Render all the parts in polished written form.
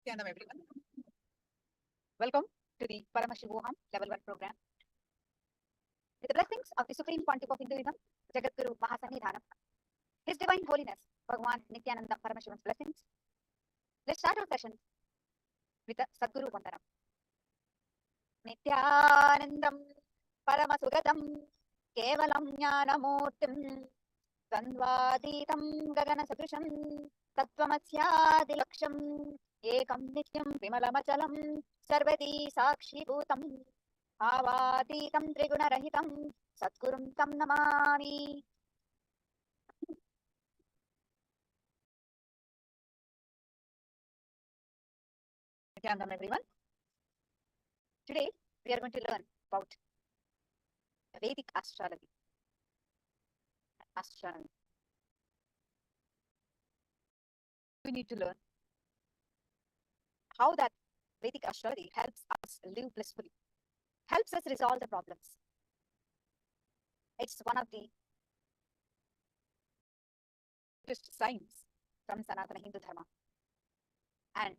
Nithyananda, everyone. Welcome to the Paramashivoham Level-1 program. With the blessings of the Supreme Pontiff of Hinduism, Jagadguru Mahasannidhanam, His Divine Holiness, Bhagavan Nithyananda Paramashivan's blessings, let's start our session with the Sadguru Vandanam. Nithyanandam Paramasugatam Kevalam Jnanamurtim Sandvaditam Gaganasadrisham Tattvamasyadilaksham Ekam Nityam Vimalamachalam Sarvadi Sakshibhutam Bhavaditam Trigunarahitam Satgurum Tam Namami. Nithyanandam, everyone. Today we are going to learn about Vedic astrology. We need to learn how that Vedic astrology helps us live blissfully, helps us resolve the problems. It's one of the greatest signs from Sanatana Hindu Dharma. And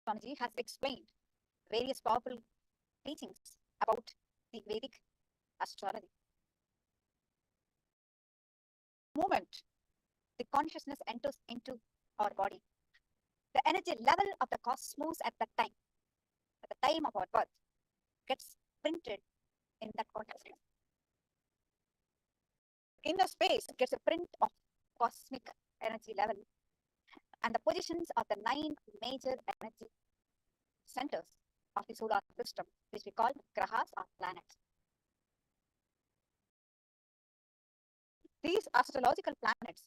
Swamiji has explained various powerful teachings about the Vedic astrology. The moment the consciousness enters into our body, the energy level of the cosmos at the time of our birth, gets printed in that consciousness. Inner space gets a print of cosmic energy level and the positions of the 9 major energy centers of the solar system, which we call grahas or planets. These astrological planets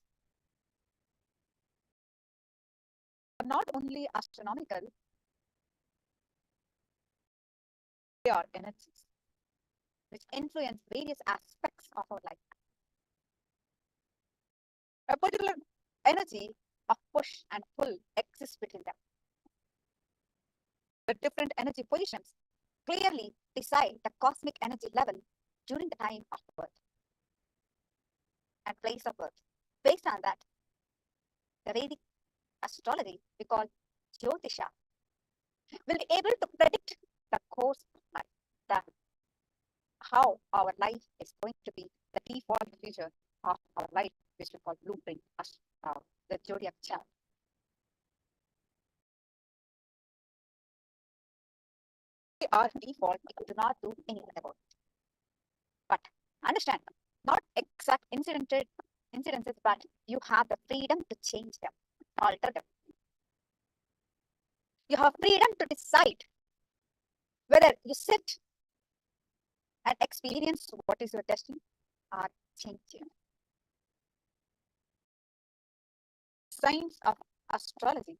are not only astronomical, they are energies which influence various aspects of our life. A particular energy of push and pull exists between them. The different energy positions clearly decide the cosmic energy level during the time of birth and place of birth. Based on that, the Vedic astrology we call Jyotisha will be able to predict the course of life, how our life is going to be, the default feature of our life, which we call blueprint, the zodiac chart. We are default, we do not do anything about it. But understand, not exact incidences, but you have the freedom to change them, alter them. You have freedom to decide whether you sit and experience what is your destiny or change it. Science of astrology,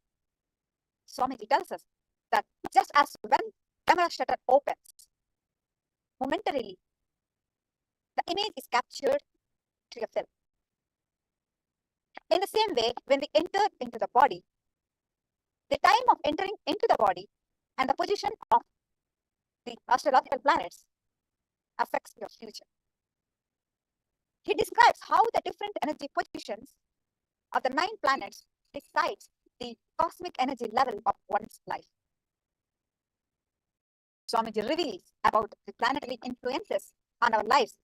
Swamiji tells us that just as when camera shutter opens, momentarily, the image is captured to your film. In the same way, when we enter into the body, the time of entering into the body and the position of the astrological planets affects your future. He describes how the different energy positions of the 9 planets decides the cosmic energy level of one's life. Swamiji reveals about the planetary influences on our lives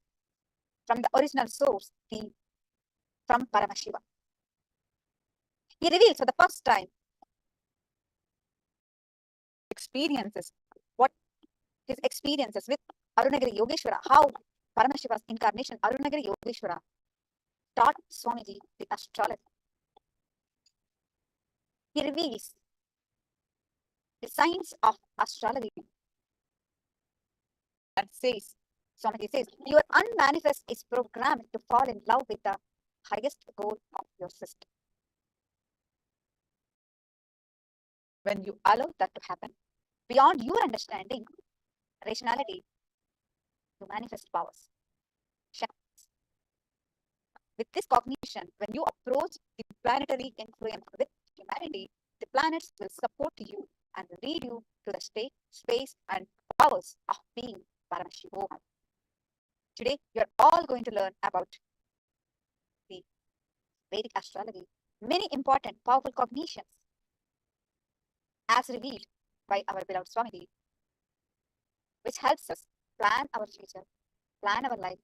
from the original source, from Paramashiva. He reveals for the first time his experiences with Arunagiri Yogeshwara, how Paramashiva's incarnation, Arunagiri Yogeshwara, taught Swamiji the astrology. He reveals the science of astrology and says, Swamiji says, your unmanifest is programmed to fall in love with the highest goal of your system. When you allow that to happen, beyond your understanding, rationality, to manifest powers, shaktis. With this cognition, when you approach the planetary influence with humanity, the planets will support you and lead you to the state, space, and powers of being Paramashivoham. Today, you are all going to learn about the Vedic astrology, many important, powerful cognitions as revealed by our beloved Swamiji, which helps us plan our future, plan our life.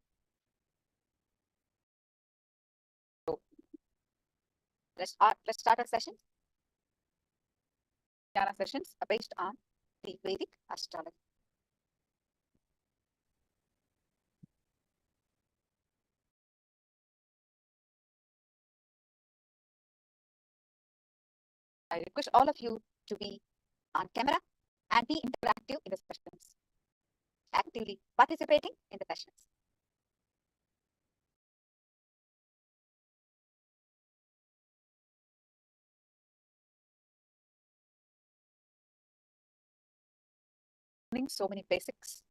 So let's start our session. Our sessions are based on the Vedic astrology. I request all of you to be on camera and be interactive in the sessions, actively participating in the sessions. Learning so many basics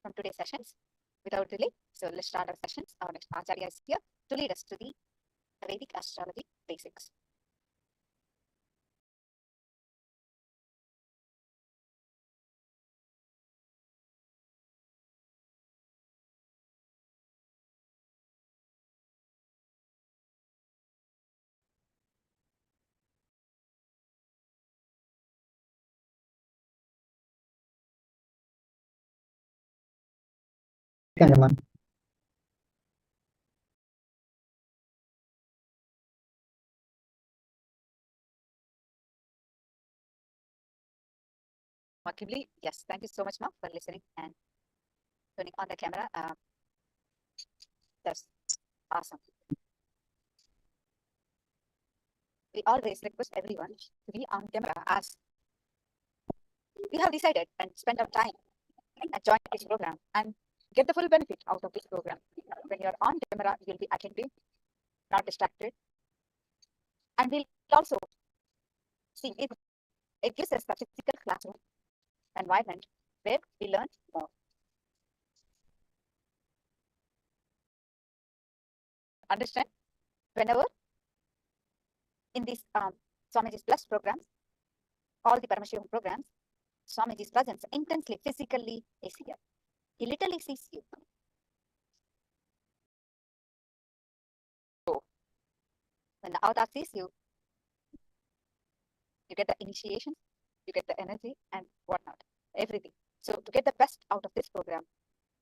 from today's sessions without delay. So let's start our sessions. Our next Acharya is here to lead us to the Vedic astrology basics. Kimberly, yes, thank you so much, Mark, for listening and turning on the camera. That's awesome. We always request everyone to be on camera as we have decided and spend our time and join this program and get the full benefit out of this program. When you're on camera, you'll be attentive, not distracted. And we'll also see it gives us a physical classroom environment where we learn more. Understand? Whenever in these Swamiji's Plus programs, all the Paramashivoham programs, Swamiji's presence intensely, physically is here. He literally sees you. So, when the avatar sees you, you get the initiation, you get the energy and whatnot, everything. So, to get the best out of this program,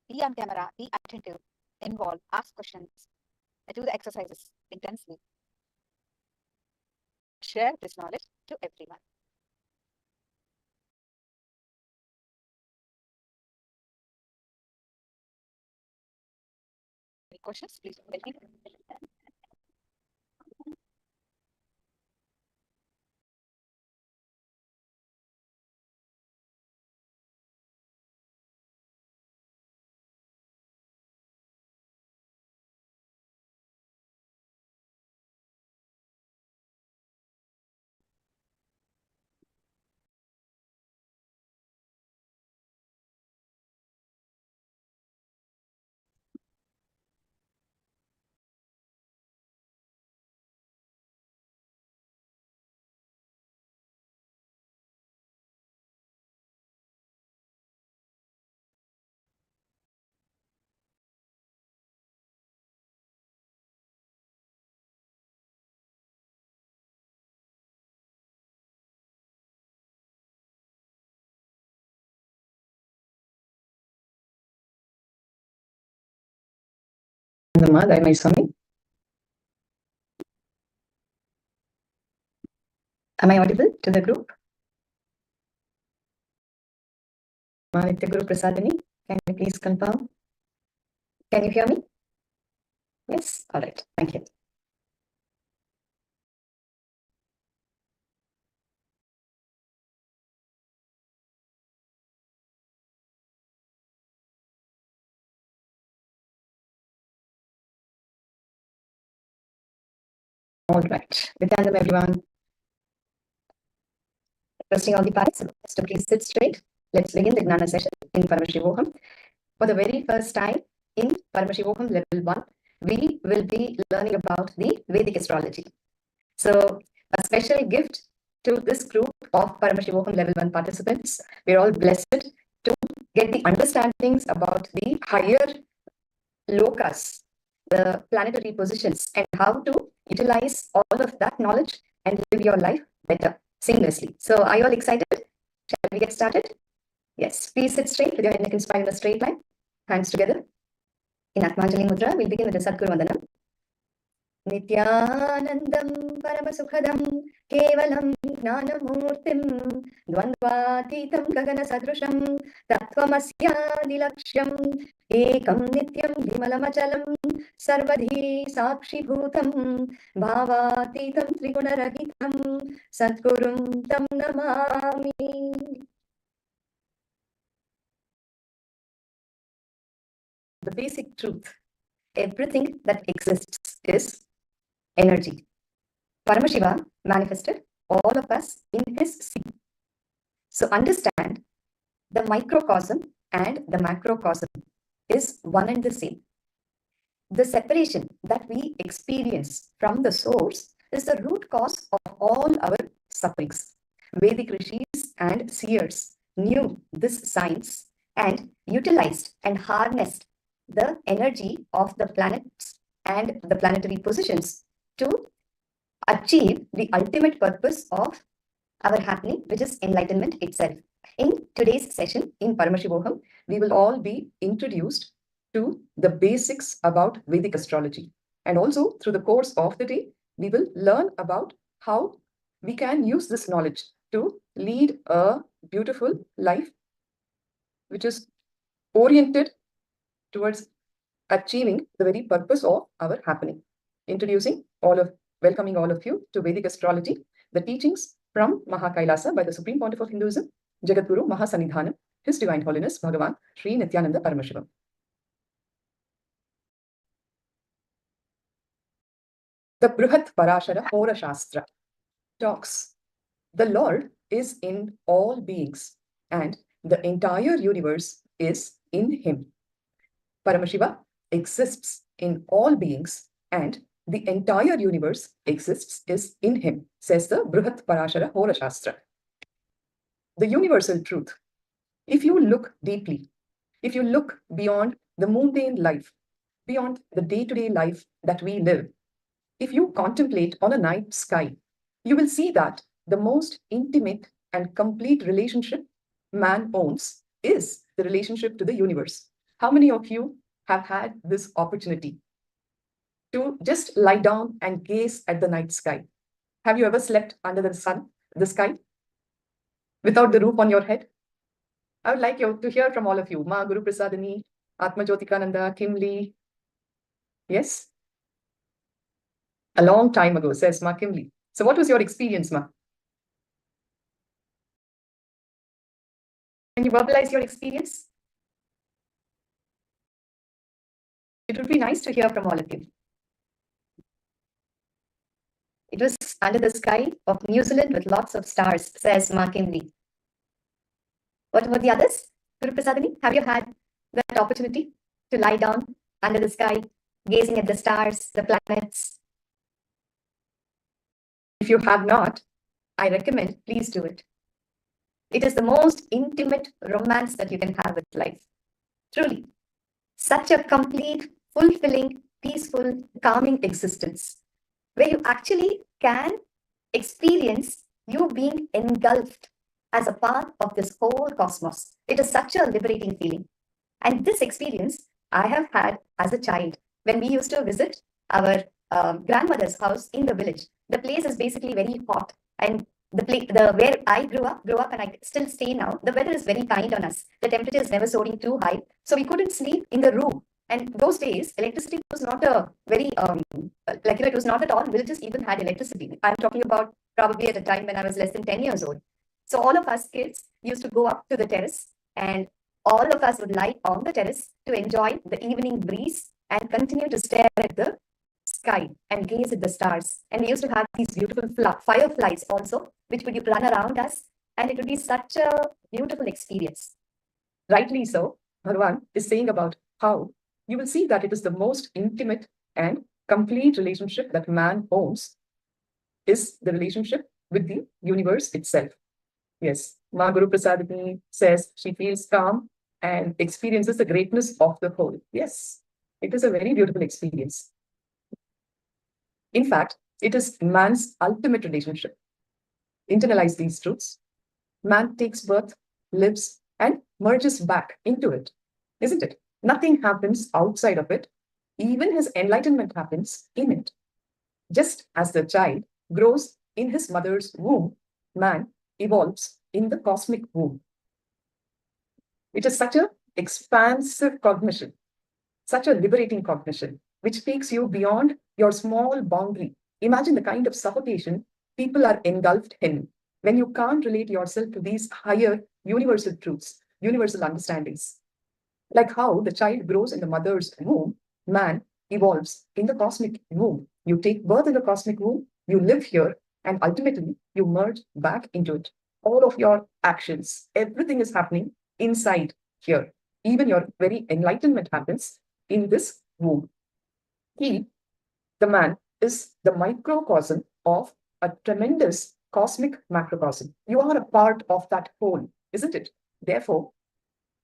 be on camera, be attentive, involve, ask questions, do the exercises intensely. Share this knowledge to everyone. Any questions, please? Am I audible to the group? Nitya Guru Prasadini, can you please confirm? Can you hear me? Yes, all right, thank you. All right, Nithyananda, everyone. Requesting all the participants to please sit straight. Let's begin the Gnana session in Paramashivoham. For the very first time in Paramashivoham Level 1, we will be learning about the Vedic astrology. So, a special gift to this group of Paramashivoham Level 1 participants. We're all blessed to get the understandings about the higher lokas, the planetary positions, and how to utilize all of that knowledge and live your life better. seamlessly. So are you all excited? Shall we get started? Yes, please sit straight with your head, neck, and spine in a straight line. Hands together. In Atmanjali Mudra, we'll begin with the Sadguru Vandanam. Nithyanandam Paramasukhadam Kevalam Jnanamurtim Dvandvatitam Gagana Sadrusham Tattvamasyanilaksham Ekam Nityam Vimalamachalam Sarvadhi Sakshi Bhutam Bhavatitam Trigunarahitam Sadgurum Tam Namami. The basic truth: everything that exists is energy. Paramashiva manifested all of us in his seed. So understand, the microcosm and the macrocosm is one and the same. The separation that we experience from the source is the root cause of all our sufferings. Vedic rishis and seers knew this science and utilized and harnessed the energy of the planets and the planetary positions to achieve the ultimate purpose of our happening, which is enlightenment itself. In today's session in Paramashivoham, we will all be introduced to the basics about Vedic astrology. And also through the course of the day, we will learn about how we can use this knowledge to lead a beautiful life, which is oriented towards achieving the very purpose of our happening. Welcoming all of you to Vedic astrology, the teachings from Kailasa by the Supreme Pontiff of Hinduism, Jagadguru Mahasanidhanam, His Divine Holiness Bhagavan Sri Nithyananda Paramashivam. The Bruhat Parashara Hora Shastra talks: the Lord is in all beings and the entire universe is in him. Paramashiva exists in all beings and the entire universe exists is in him, says the Bruhat Parashara Hora Shastra. The universal truth: if you look deeply, if you look beyond the mundane life, beyond the day-to-day life that we live, if you contemplate on a night sky, you will see that the most intimate and complete relationship man owns is the relationship to the universe. How many of you have had this opportunity to just lie down and gaze at the night sky? Have you ever slept under the sun, the sky, without the roof on your head? I would like you to hear from all of you. Ma Guru Prasadani, Atma Jyotikananda, Kim Lee. Yes? A long time ago, says Ma Kim Lee. So what was your experience, Ma? Can you verbalize your experience? It would be nice to hear from all of you. It was under the sky of New Zealand with lots of stars, says Ma Kim Lee. What about the others? Guru Prasadani, have you had that opportunity to lie down under the sky, gazing at the stars, the planets? If you have not, I recommend, please do it. It is the most intimate romance that you can have with life. Truly, such a complete, fulfilling, peaceful, calming existence, where you actually can experience you being engulfed as a part of this whole cosmos. It is such a liberating feeling. And this experience I have had as a child when we used to visit our grandmother's house in the village. The place is basically very hot, and where I grew up and I still stay now, the weather is very kind on us. The temperature is never soaring too high, so we couldn't sleep in the room. And those days, electricity was not a very, it was not at all. Villages even had electricity. I'm talking about probably at a time when I was less than 10 years old. So all of us kids used to go up to the terrace, and all of us would lie on the terrace to enjoy the evening breeze and continue to stare at the sky and gaze at the stars. And we used to have these beautiful fireflies also, which would run around us, and it would be such a beautiful experience. Rightly so, Bhagavan is saying about how you will see that it is the most intimate and complete relationship that man owns is the relationship with the universe itself. Yes, Ma Guru Prasadini says she feels calm and experiences the greatness of the whole. Yes, it is a very beautiful experience. In fact, it is man's ultimate relationship. internalize these truths, man takes birth, lives, and merges back into it, isn't it? Nothing happens outside of it. Even his enlightenment happens in it. Just as the child grows in his mother's womb, man evolves in the cosmic womb. It is such an expansive cognition, such a liberating cognition, which takes you beyond your small boundary. Imagine the kind of suffocation people are engulfed in when you can't relate yourself to these higher universal truths, universal understandings. Like how the child grows in the mother's womb, man evolves in the cosmic womb. You take birth in the cosmic womb, you live here, and ultimately you merge back into it. All of your actions, everything is happening inside here. Even your very enlightenment happens in this womb. He, the man, is the microcosm of a tremendous cosmic macrocosm. You are a part of that whole, isn't it? Therefore,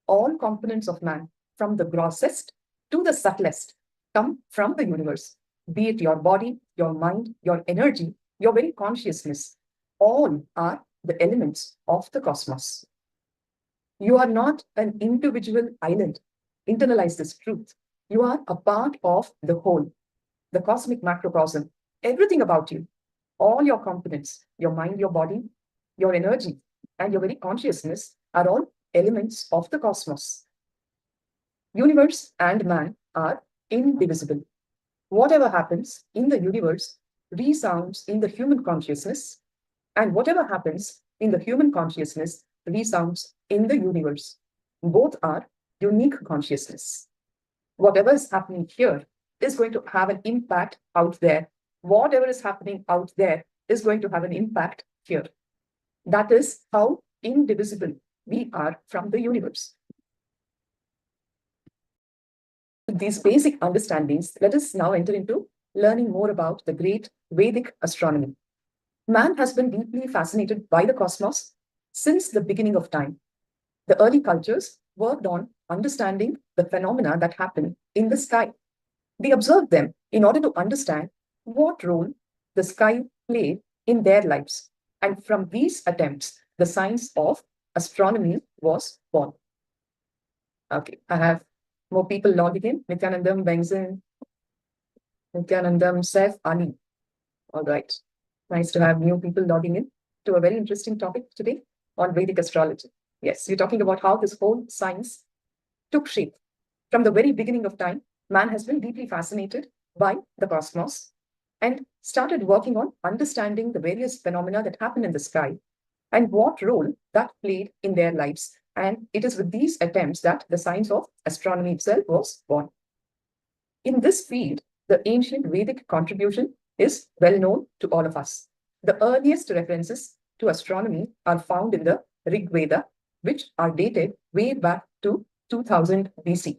all components of man, from the grossest to the subtlest, come from the universe, be it your body, your mind, your energy, your very consciousness. All are the elements of the cosmos. You are not an individual island. Internalize this truth. You are a part of the whole, the cosmic macrocosm. Everything about you, all your components, your mind, your body, your energy, and your very consciousness are all elements of the cosmos. Universe and man are indivisible. Whatever happens in the universe resounds in the human consciousness, and whatever happens in the human consciousness resounds in the universe. Both are unique consciousness. Whatever is happening here is going to have an impact out there. Whatever is happening out there is going to have an impact here. That is how indivisible we are from the universe. With these basic understandings, let us now enter into learning more about the great Vedic astronomy. Man has been deeply fascinated by the cosmos since the beginning of time. The early cultures worked on understanding the phenomena that happen in the sky. They observed them in order to understand what role the sky played in their lives. And from these attempts, the science of astronomy was born. Okay, I have more people logging in. Nithyanandam, Bengzin, Nithyanandam, Saif, Ali. All right. Nice to have new people logging in to a very interesting topic today on Vedic astrology. Yes, we're talking about how this whole science took shape. From the very beginning of time, man has been deeply fascinated by the cosmos and started working on understanding the various phenomena that happen in the sky and what role that played in their lives. And it is with these attempts that the science of astronomy itself was born. In this field, the ancient Vedic contribution is well known to all of us. The earliest references to astronomy are found in the Rig Veda, which are dated way back to 2000 BC.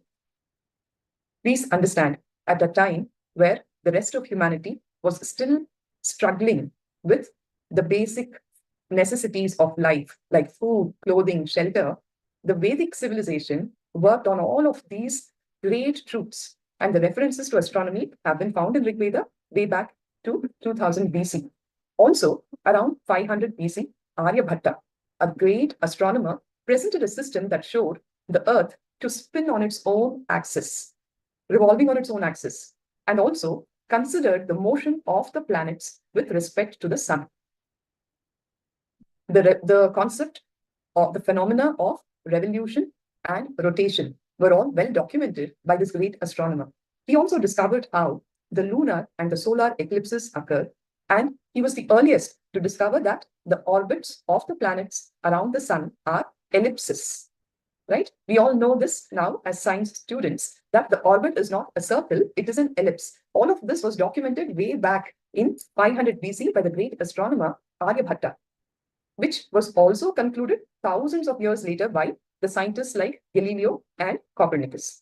Please understand, at a time where the rest of humanity was still struggling with the basic necessities of life, like food, clothing, shelter, the Vedic civilization worked on all of these great truths. And the references to astronomy have been found in Rig Veda way back to 2000 BC. Also, around 500 BC, Aryabhatta, a great astronomer, presented a system that showed the Earth to spin on its own axis, revolving on its own axis, and also considered the motion of the planets with respect to the sun. The concept of the phenomena of revolution and rotation were all well documented by this great astronomer. He also discovered how the lunar and the solar eclipses occur, and he was the earliest to discover that the orbits of the planets around the sun are ellipses. Right? We all know this now as science students, that the orbit is not a circle, it is an ellipse. All of this was documented way back in 500 BC by the great astronomer Aryabhatta, which was also concluded thousands of years later by the scientists like Galileo and Copernicus.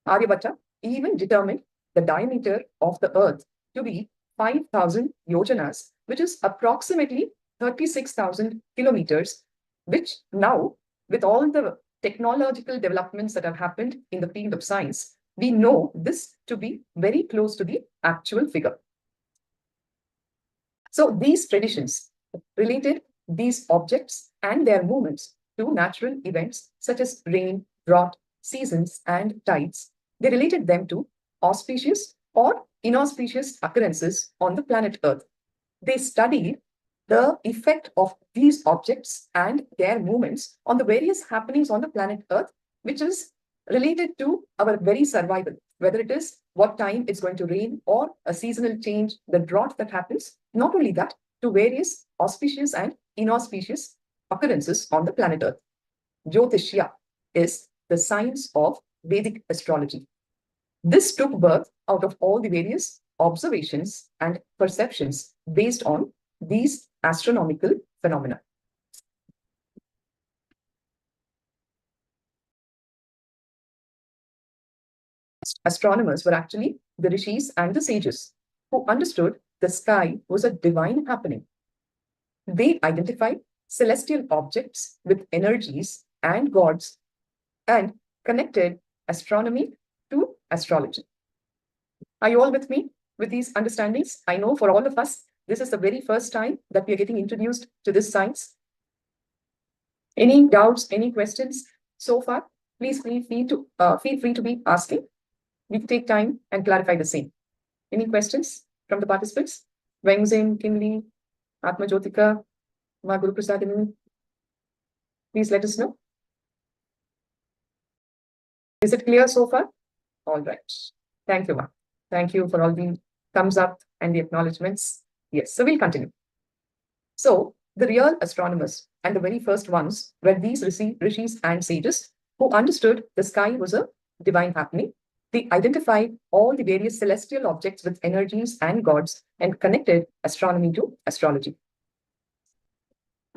Aryabhatta even determined the diameter of the Earth to be 5,000 yojanas, which is approximately 36,000 kilometers, which now, with all the technological developments that have happened in the field of science, we know this to be very close to the actual figure. So these traditions related these objects and their movements to natural events such as rain, drought, seasons, and tides. They related them to auspicious or inauspicious occurrences on the planet Earth. They studied the effect of these objects and their movements on the various happenings on the planet Earth, which is related to our very survival, whether it is what time it's going to rain or a seasonal change, the drought that happens. Not only that, to various auspicious and inauspicious occurrences on the planet Earth. Jyotishya is the science of Vedic astrology. This took birth out of all the various observations and perceptions based on these astronomical phenomena. Astronomers were actually the rishis and the sages who understood the sky was a divine happening. They identified celestial objects with energies and gods and connected astronomy to astrology. Are you all with me with these understandings? I know for all of us, this is the very first time that we are getting introduced to this science. Any doubts, any questions so far? Please feel free to be asking. We can take time and clarify the same. Any questions from the participants? Wengzin, Kinli, Atma Jyotika, Ma Guru Prasadini. Please let us know. Is it clear so far? All right. Thank you, Ma. Thank you for all the thumbs up and the acknowledgements. Yes, so we'll continue. So the real astronomers and the very first ones were these rishis and sages who understood the sky was a divine happening. They identified all the various celestial objects with energies and gods and connected astronomy to astrology.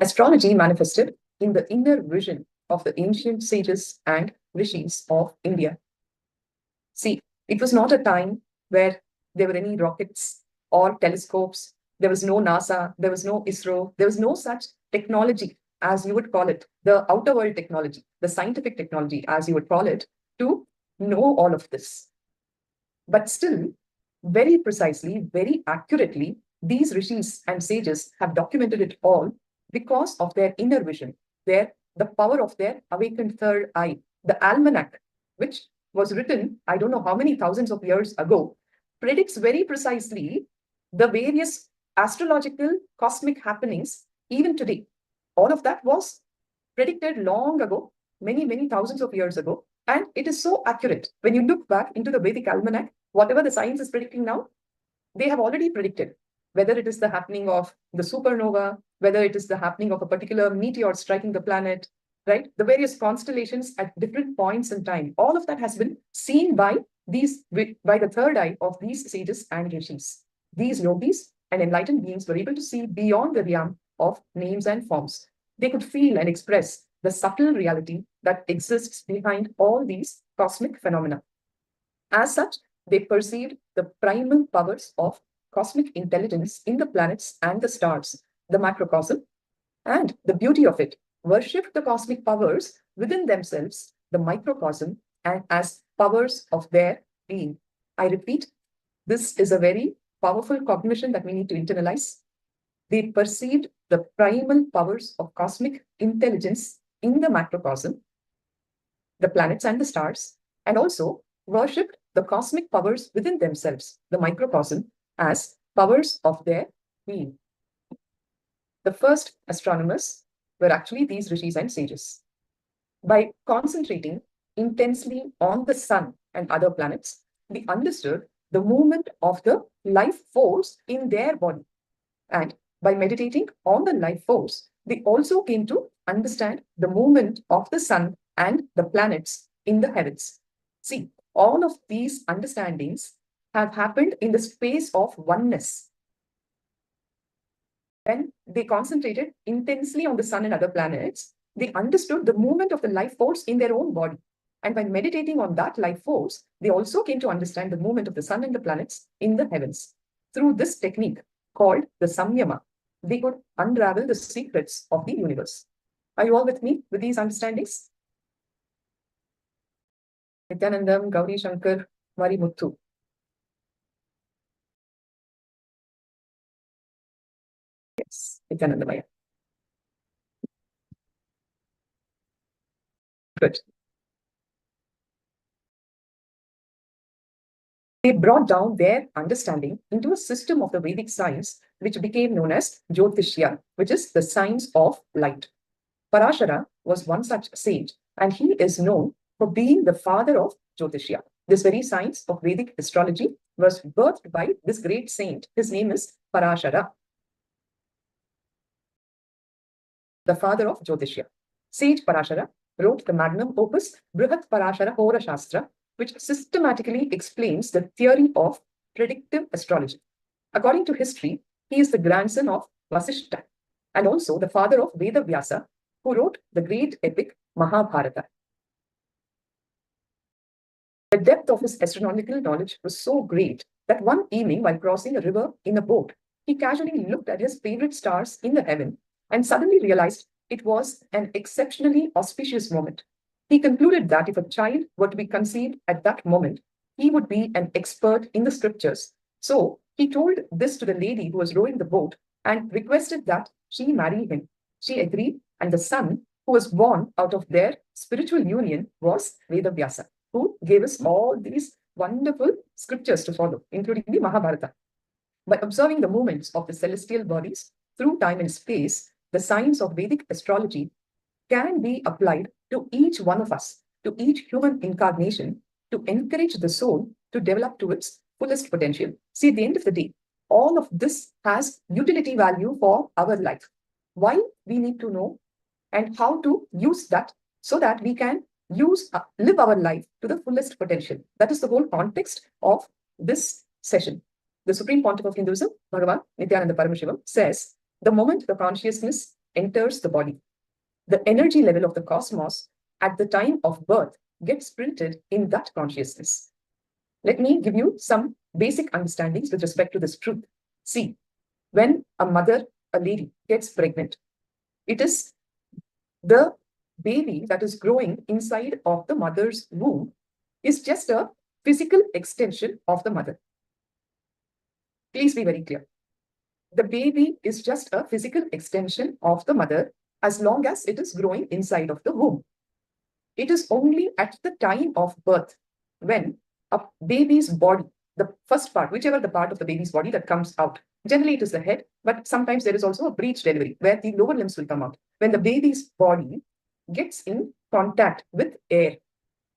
Astrology manifested in the inner vision of the ancient sages and rishis of India. See, it was not a time where there were any rockets or telescopes. There was no NASA, there was no ISRO, there was no such technology, as you would call it, the outer world technology, the scientific technology, as you would call it, to know all of this. But still, very precisely, very accurately, these rishis and sages have documented it all because of their inner vision, the power of their awakened third eye, the almanac, which was written, I don't know how many thousands of years ago, predicts very precisely the various astrological cosmic happenings even today. All of that was predicted long ago, many, many thousands of years ago. And it is so accurate. When you look back into the Vedic almanac, whatever the science is predicting now, they have already predicted, whether it is the happening of the supernova, whether it is the happening of a particular meteor striking the planet, right? The various constellations at different points in time. All of that has been seen by the third eye of these sages and rishis. These yogis and enlightened beings were able to see beyond the realm of names and forms. They could feel and express the subtle reality that exists behind all these cosmic phenomena. As such, they perceived the primal powers of cosmic intelligence in the planets and the stars, the macrocosm, and the beauty of it, worshipped the cosmic powers within themselves, the microcosm, and as powers of their being. I repeat, this is a very powerful cognition that we need to internalize. They perceived the primal powers of cosmic intelligence in the macrocosm, the planets and the stars, and also worshipped the cosmic powers within themselves, the microcosm, as powers of their being. The first astronomers were actually these rishis and sages. By concentrating intensely on the sun and other planets, they understood the movement of the life force in their body. And by meditating on the life force, they also came to understand the movement of the sun and the planets in the heavens. See, all of these understandings have happened in the space of oneness. When they concentrated intensely on the sun and other planets, they understood the movement of the life force in their own body. And by meditating on that life force, they also came to understand the movement of the sun and the planets in the heavens. Through this technique called the samyama, they could unravel the secrets of the universe. Are you all with me with these understandings? Nithyanandam, Gauri Shankar, Mari Muthu. Yes, Nithyanandamaya. Good. They brought down their understanding into a system of the Vedic science, which became known as Jyotishya, which is the science of light. Parashara was one such sage, and he is known for being the father of Jyotishya. This very science of Vedic astrology was birthed by this great saint. His name is Parashara, the father of Jyotishya. Sage Parashara wrote the magnum opus Brihat Parashara Hora Shastra, which systematically explains the theory of predictive astrology. According to history, he is the grandson of Vasishta and also the father of Veda Vyasa, who wrote the great epic Mahabharata. The depth of his astronomical knowledge was so great that one evening, while crossing a river in a boat, he casually looked at his favorite stars in the heaven and suddenly realized it was an exceptionally auspicious moment. He concluded that if a child were to be conceived at that moment, he would be an expert in the scriptures. So he told this to the lady who was rowing the boat and requested that she marry him. She agreed, and the son who was born out of their spiritual union was Vedavyasa, who gave us all these wonderful scriptures to follow, including the Mahabharata. By observing the movements of the celestial bodies through time and space, the science of Vedic astrology can be applied to each one of us, to each human incarnation, to encourage the soul to develop to its fullest potential. See, at the end of the day, all of this has utility value for our life. Why we need to know and how to use that so that we can live our life to the fullest potential. That is the whole context of this session. The Supreme Pontiff of Hinduism, Bhagavan Nithyananda Paramashivoham, says, the moment the consciousness enters the body, the energy level of the cosmos at the time of birth gets printed in that consciousness. Let me give you some basic understandings with respect to this truth. See, when a mother, a lady, gets pregnant, it is the baby that is growing inside of the mother's womb is just a physical extension of the mother. Please be very clear. The baby is just a physical extension of the mother as long as it is growing inside of the womb. It is only at the time of birth when a baby's body, the first part, whichever the part of the baby's body that comes out, generally it is the head, but sometimes there is also a breech delivery where the lower limbs will come out. When the baby's body gets in contact with air,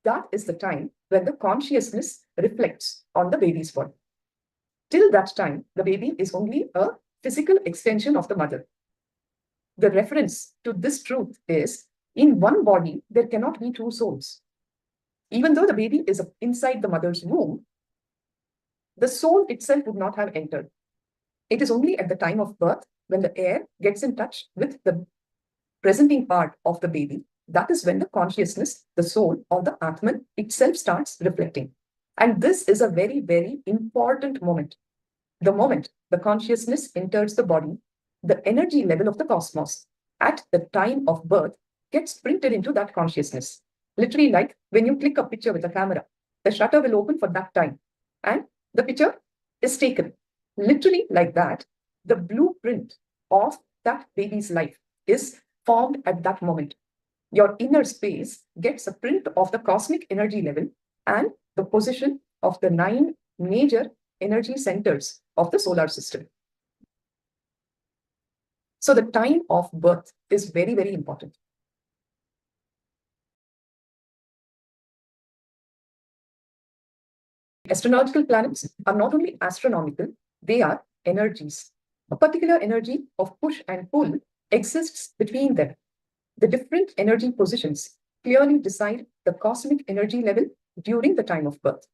that is the time when the consciousness reflects on the baby's body. Till that time, the baby is only a physical extension of the mother. The reference to this truth is, in one body, there cannot be two souls. Even though the baby is inside the mother's womb, the soul itself would not have entered. It is only at the time of birth when the air gets in touch with the presenting part of the baby. That is when the consciousness, the soul or the Atman itself starts reflecting. And this is a very, very important moment. The moment the consciousness enters the body, the energy level of the cosmos at the time of birth gets printed into that consciousness. Literally like when you click a picture with a camera, the shutter will open for that time and the picture is taken. Literally like that, the blueprint of that baby's life is formed at that moment. Your inner space gets a print of the cosmic energy level and the position of the 9 major energy centers of the solar system. So the time of birth is very, very important. Astrological planets are not only astronomical, they are energies. A particular energy of push and pull exists between them. The different energy positions clearly decide the cosmic energy level during the time of birth.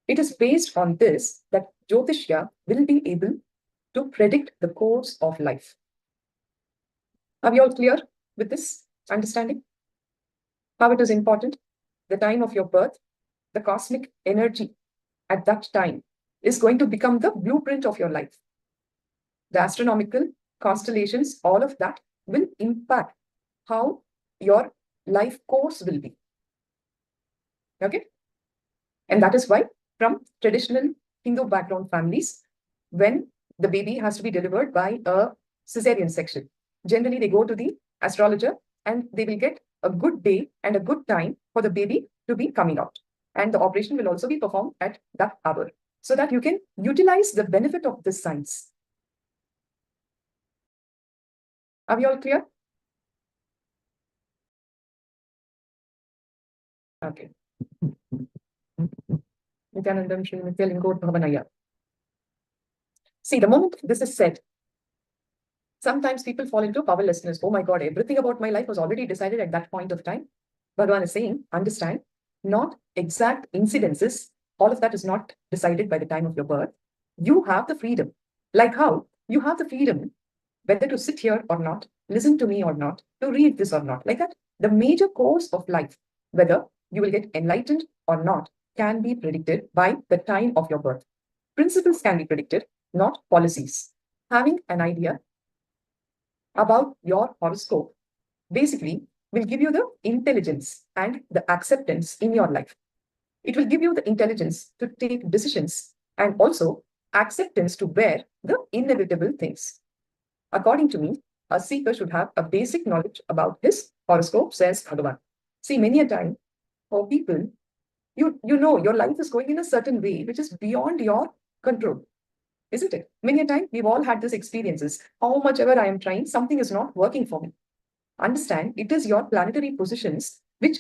It is based on this that Jyotishya will be able to predict the course of life. Are we all clear with this understanding? How it is important? The time of your birth, the cosmic energy at that time is going to become the blueprint of your life. The astronomical constellations, all of that will impact how your life course will be. Okay? And that is why from traditional Hindu background families, when the baby has to be delivered by a cesarean section, generally they go to the astrologer and they will get a good day and a good time for the baby to be coming out. And the operation will also be performed at that hour so that you can utilize the benefit of this science. Are we all clear? Okay. Nithyanandam Shri Nithyalingo Bhavanaya. See, the moment this is said, sometimes people fall into powerlessness. Oh my God, everything about my life was already decided at that point of time. Bhagavan is saying, understand, not exact incidences. All of that is not decided by the time of your birth. You have the freedom. Like how you have the freedom whether to sit here or not, listen to me or not, to read this or not. Like that, the major course of life, whether you will get enlightened or not, can be predicted by the time of your birth. Principles can be predicted, not policies. Having an idea about your horoscope basically will give you the intelligence and the acceptance in your life. It will give you the intelligence to take decisions and also acceptance to bear the inevitable things. According to me, a seeker should have a basic knowledge about his horoscope, says Bhagavan. See, many a time for people, you know your life is going in a certain way which is beyond your control. Isn't it? Many a time we've all had these experiences. How much ever I am trying, something is not working for me. Understand, it is your planetary positions which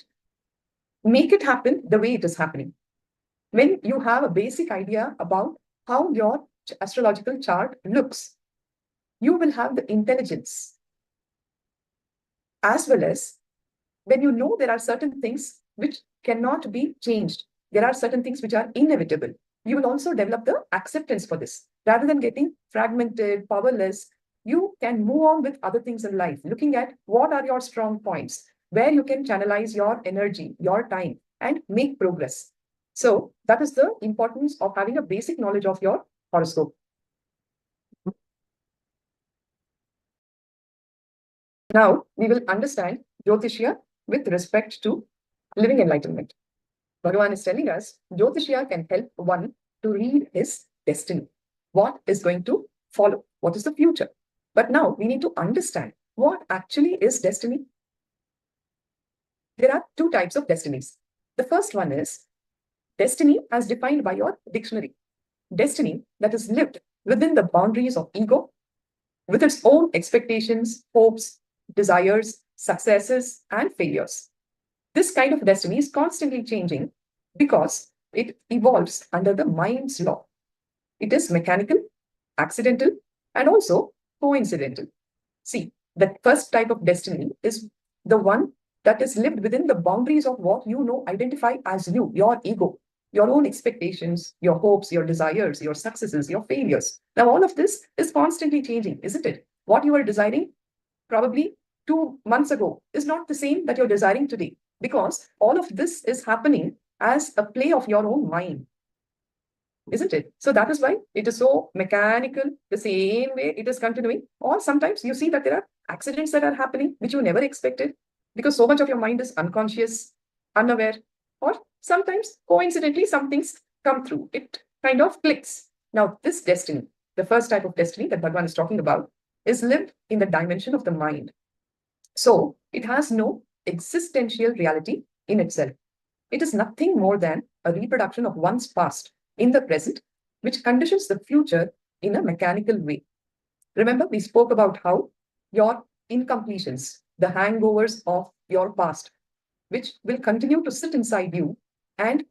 make it happen the way it is happening. When you have a basic idea about how your astrological chart looks, you will have the intelligence, as well as when you know there are certain things which cannot be changed, there are certain things which are inevitable, you will also develop the acceptance for this. Rather than getting fragmented, powerless, you can move on with other things in life, looking at what are your strong points, where you can channelize your energy, your time, and make progress. So that is the importance of having a basic knowledge of your horoscope. Now we will understand Jyotishya with respect to living enlightenment. Bhagavan is telling us Jyotishya can help one to read his destiny. What is going to follow? What is the future? But now we need to understand what actually is destiny. There are two types of destinies. The first one is destiny as defined by your dictionary. Destiny that is lived within the boundaries of ego, with its own expectations, hopes, desires, successes, and failures. This kind of destiny is constantly changing because it evolves under the mind's law. It is mechanical, accidental, and also coincidental. See, the first type of destiny is the one that is lived within the boundaries of what you know, identify as you, your ego, your own expectations, your hopes, your desires, your successes, your failures. Now, all of this is constantly changing, isn't it? What you are desiring probably 2 months ago is not the same that you're desiring today, because all of this is happening as a play of your own mind, isn't it? So that is why it is so mechanical, the same way it is continuing. Or sometimes you see that there are accidents that are happening which you never expected, because so much of your mind is unconscious, unaware, or sometimes coincidentally some things come through. It kind of clicks. Now, this destiny, the first type of destiny that Bhagavan is talking about, is lived in the dimension of the mind. So it has no existential reality in itself. It is nothing more than a reproduction of one's past in the present, which conditions the future in a mechanical way. Remember, we spoke about how your incompletions, the hangovers of your past, which will continue to sit inside you and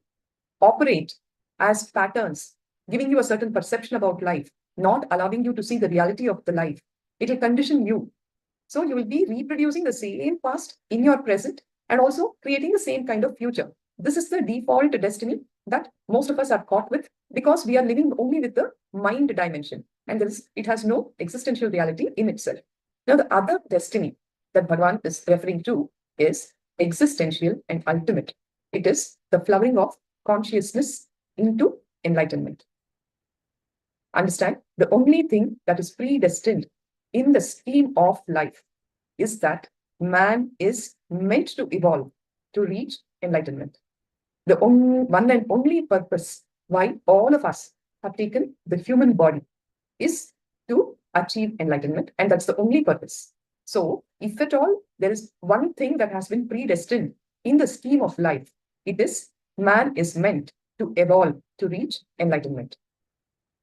operate as patterns, giving you a certain perception about life, not allowing you to see the reality of the life. It will condition you. So you will be reproducing the same past in your present and also creating the same kind of future. This is the default destiny that most of us are caught with, because we are living only with the mind dimension, and it has no existential reality in itself. Now, the other destiny that Bhagavan is referring to is existential and ultimate. It is the flowering of consciousness into enlightenment. Understand, the only thing that is predestined in the scheme of life is that man is meant to evolve to reach enlightenment. The one and only purpose why all of us have taken the human body is to achieve enlightenment, and that's the only purpose. So, if at all there is one thing that has been predestined in the scheme of life. It is man is meant to evolve to reach enlightenment.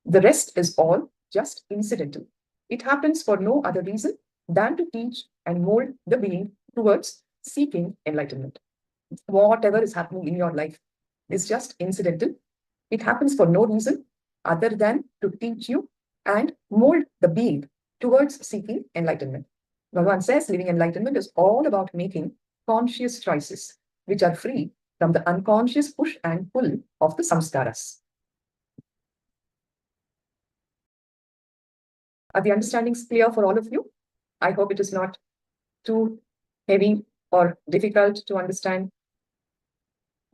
The rest is all just incidental. It happens for no other reason than to teach and mold the being towards seeking enlightenment. Whatever is happening in your life is just incidental. It happens for no reason other than to teach you and mold the being towards seeking enlightenment. Bhagavan says living enlightenment is all about making conscious choices which are free from the unconscious push and pull of the samskaras. Are the understandings clear for all of you? I hope it is not too heavy or difficult to understand.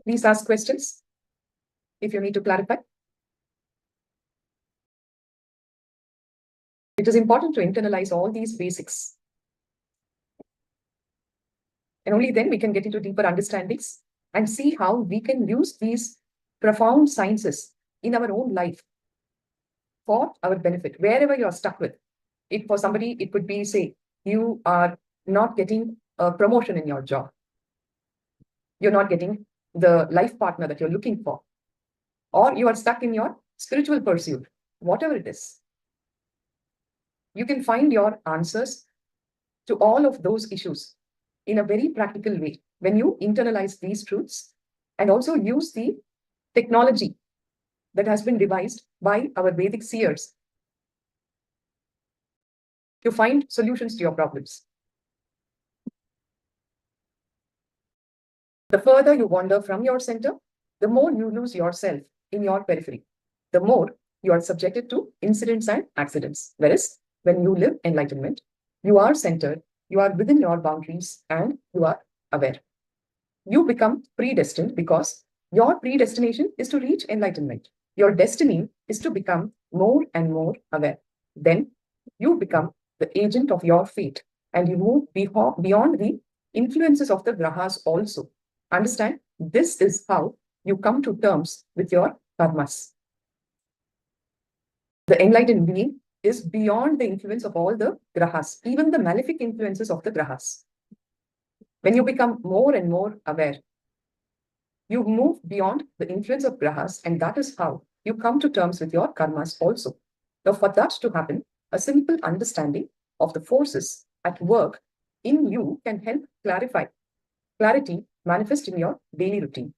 Please ask questions if you need to clarify. It is important to internalize all these basics. And only then we can get into deeper understandings and see how we can use these profound sciences in our own life for our benefit, wherever you are stuck with. If for somebody, it could be, say, you are not getting a promotion in your job. You're not getting the life partner that you're looking for. Or you are stuck in your spiritual pursuit, whatever it is. You can find your answers to all of those issues in a very practical way when you internalize these truths and also use the technology that has been devised by our Vedic seers to find solutions to your problems. The further you wander from your center, the more you lose yourself in your periphery, the more you are subjected to incidents and accidents. Whereas when you live enlightenment, you are centered, you are within your boundaries, and you are aware. You become predestined because your predestination is to reach enlightenment. Your destiny is to become more and more aware. Then you become the agent of your fate and you move beyond the influences of the grahas also. Understand, this is how you come to terms with your karmas. The enlightened being is beyond the influence of all the grahas, even the malefic influences of the grahas. When you become more and more aware, you move beyond the influence of grahas, and that is how you come to terms with your karmas also. Now, for that to happen, a simple understanding of the forces at work in you can help clarity manifest in your daily routine.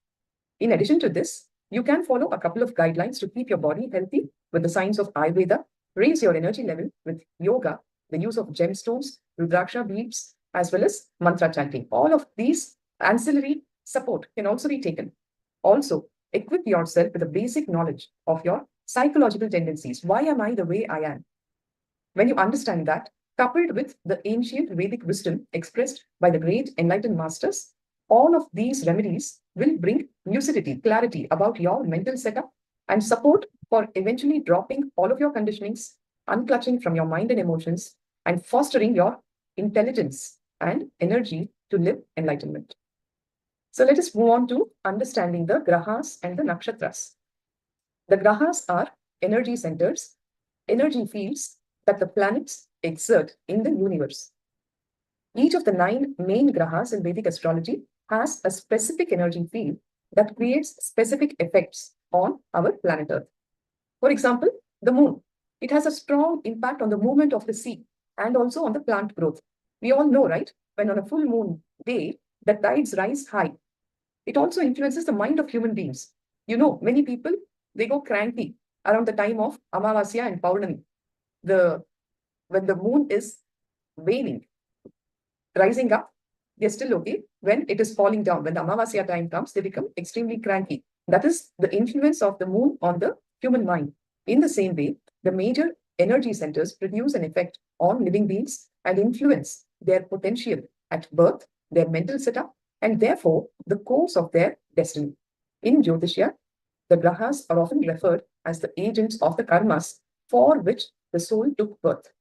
In addition to this, you can follow a couple of guidelines to keep your body healthy with the science of Ayurveda, raise your energy level with yoga, the use of gemstones, rudraksha beads, as well as mantra chanting. All of these ancillary support can also be taken. Also, equip yourself with a basic knowledge of your psychological tendencies. Why am I the way I am? When you understand that, coupled with the ancient Vedic wisdom expressed by the great enlightened masters, all of these remedies will bring lucidity, clarity about your mental setup and support for eventually dropping all of your conditionings, unclutching from your mind and emotions, and fostering your intelligence and energy to live enlightenment. So let us move on to understanding the grahas and the nakshatras. The grahas are energy centers, energy fields that the planets exert in the universe. Each of the 9 main grahas in Vedic astrology has a specific energy field that creates specific effects on our planet Earth. For example, the moon. It has a strong impact on the movement of the sea and also on the plant growth. We all know, right? When on a full moon day, the tides rise high. It also influences the mind of human beings. You know, many people, they go cranky around the time of Amavasya and Paurnami. When the moon is waning, rising up, they're still okay. When it is falling down, when the Amavasya time comes, they become extremely cranky. That is the influence of the moon on the human mind. In the same way, the major energy centers produce an effect on living beings and influence their potential at birth, their mental setup, and therefore the course of their destiny. In Jyotishya, the grahas are often referred as the agents of the karmas for which the soul took birth.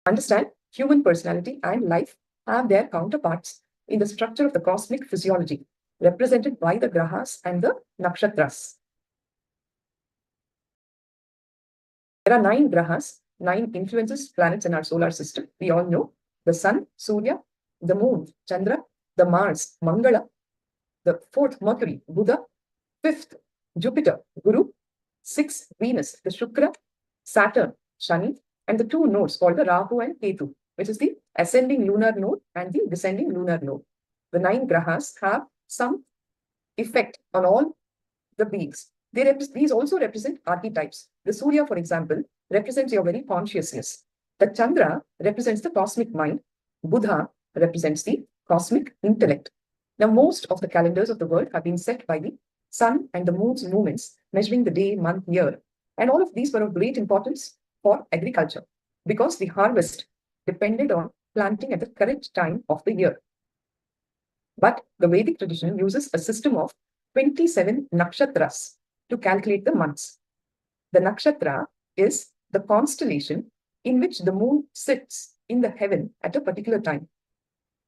Understand, human personality and life have their counterparts in the structure of the cosmic physiology, represented by the grahas and the nakshatras. There are 9 grahas, 9 influences planets in our solar system. We all know. the sun, Surya, the moon, Chandra, the Mars, Mangala, the fourth, Mercury, Buddha, fifth, Jupiter, Guru, sixth, Venus, the Shukra, Saturn, Shani, and the two nodes called the Rahu and Ketu, which is the ascending lunar node and the descending lunar node. The 9 grahas have some effect on all the beings. These also represent archetypes. The Surya, for example, represents your very consciousness. The Chandra represents the cosmic mind. Buddha represents the cosmic intellect. Now, most of the calendars of the world have been set by the sun and the moon's movements, measuring the day, month, year. And all of these were of great importance for agriculture because the harvest depended on planting at the correct time of the year. But the Vedic tradition uses a system of 27 nakshatras to calculate the months. The nakshatra is the constellation in which the moon sits in the heaven at a particular time.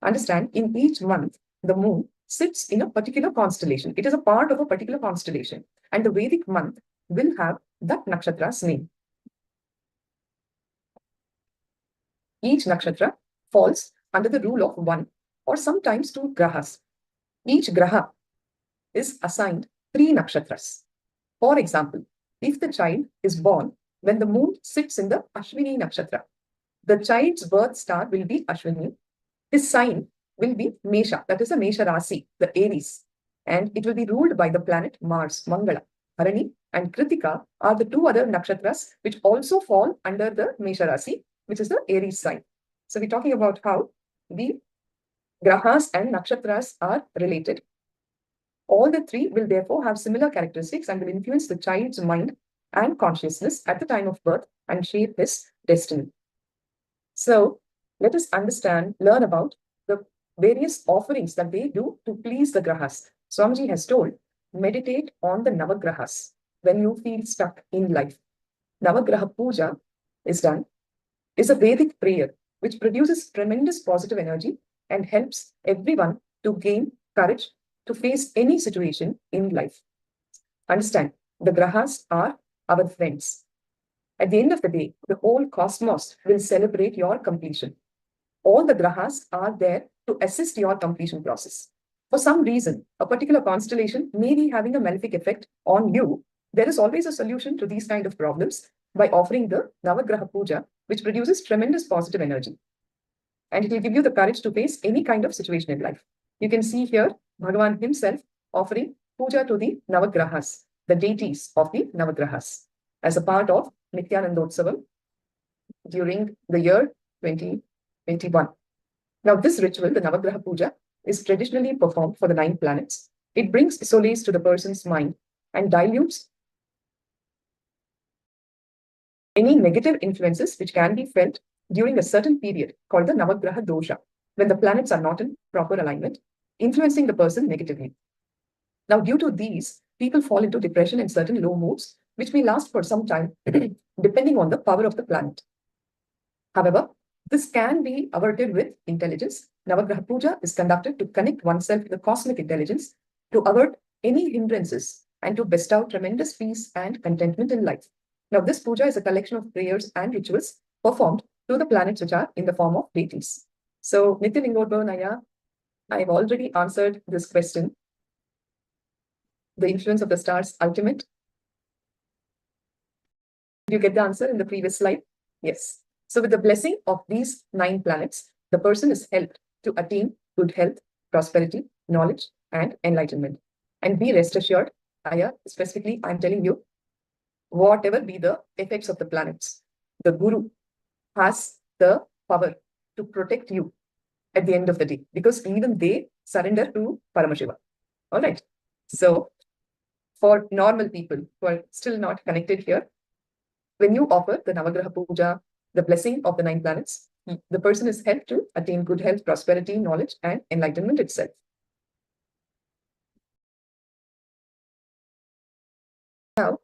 Understand, in each month, the moon sits in a particular constellation. It is a part of a particular constellation. And the Vedic month will have that nakshatra's name. Each nakshatra falls under the rule of 1 or sometimes 2 grahas. Each graha is assigned 3 nakshatras. For example, if the child is born when the moon sits in the Ashwini nakshatra, the child's birth star will be Ashwini. His sign will be Mesha, that is a Mesha Rasi, the Aries, and it will be ruled by the planet Mars, Mangala. Bharani and Kritika are the 2 other nakshatras which also fall under the Mesha Rasi, which is the Aries sign. So we're talking about how the grahas and nakshatras are related. All the 3 will therefore have similar characteristics and will influence the child's mind and consciousness at the time of birth and shape his destiny. So let us learn about the various offerings that they do to please the grahas. Swamiji has told, meditate on the Navagrahas when you feel stuck in life. Navagraha Puja is a Vedic prayer which produces tremendous positive energy and helps everyone to gain courage to face any situation in life. Understand, the grahas are our friends. At the end of the day, the whole cosmos will celebrate your completion. All the grahas are there to assist your completion process. For some reason, a particular constellation may be having a malefic effect on you. There is always a solution to these kind of problems by offering the Navagraha Puja, which produces tremendous positive energy. And it will give you the courage to face any kind of situation in life. You can see here Bhagavan himself offering puja to the Navagrahas, the deities of the Navagrahas, as a part of Nithyanandotsavam during the year 2021. Now, this ritual, the Navagraha Puja, is traditionally performed for the 9 planets. It brings solace to the person's mind and dilutes any negative influences which can be felt during a certain period called the Navagraha Dosha, when the planets are not in proper alignment, influencing the person negatively. Now, due to these, people fall into depression and certain low moods, which may last for some time, depending on the power of the planet. However, this can be averted with intelligence. Navagraha Puja is conducted to connect oneself to the cosmic intelligence, to avert any hindrances, and to bestow tremendous peace and contentment in life. Now, this puja is a collection of prayers and rituals performed to the planets which are in the form of deities. So, Nithyananda, I've already answered this question. The influence of the stars ultimate. Did you get the answer in the previous slide? Yes. So with the blessing of these 9 planets, the person is helped to attain good health, prosperity, knowledge, and enlightenment. And be rest assured, Aya, specifically, I'm telling you, whatever be the effects of the planets, the Guru has the power to protect you at the end of the day, because even they surrender to Paramashiva. All right. So for normal people who are still not connected here, when you offer the Navagraha Puja, the blessing of the 9 planets, the person is helped to attain good health, prosperity, knowledge, and enlightenment itself. Now,